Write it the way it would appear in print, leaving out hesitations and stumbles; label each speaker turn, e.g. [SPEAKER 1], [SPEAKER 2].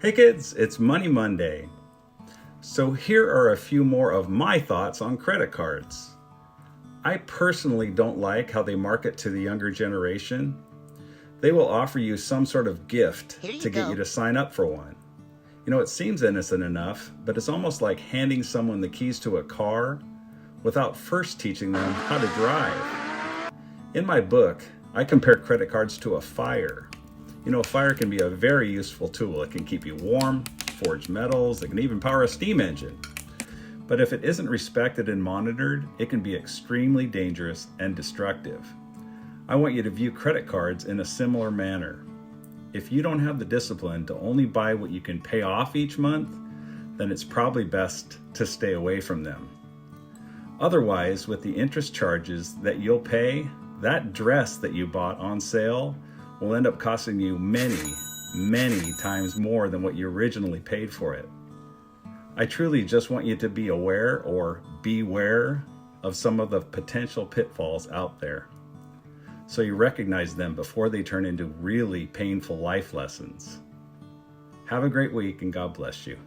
[SPEAKER 1] Hey kids, it's Money Monday. So here are a few more of my thoughts on credit cards. I personally don't like how they market to the younger generation. They will offer you some sort of gift to get you to sign up for one. You know, it seems innocent enough, but it's almost like handing someone the keys to a car without first teaching them how to drive. In my book, I compare credit cards to a fire. You know, a fire can be a very useful tool. It can keep you warm, forge metals, it can even power a steam engine. But if it isn't respected and monitored, it can be extremely dangerous and destructive. I want you to view credit cards in a similar manner. If you don't have the discipline to only buy what you can pay off each month, then it's probably best to stay away from them. Otherwise, with the interest charges that you'll pay, that dress that you bought on sale will end up costing you many times more than what you originally paid for it. I truly just want you to be aware or beware of some of the potential pitfalls out there, so you recognize them before they turn into really painful life lessons. Have a great week and God bless you.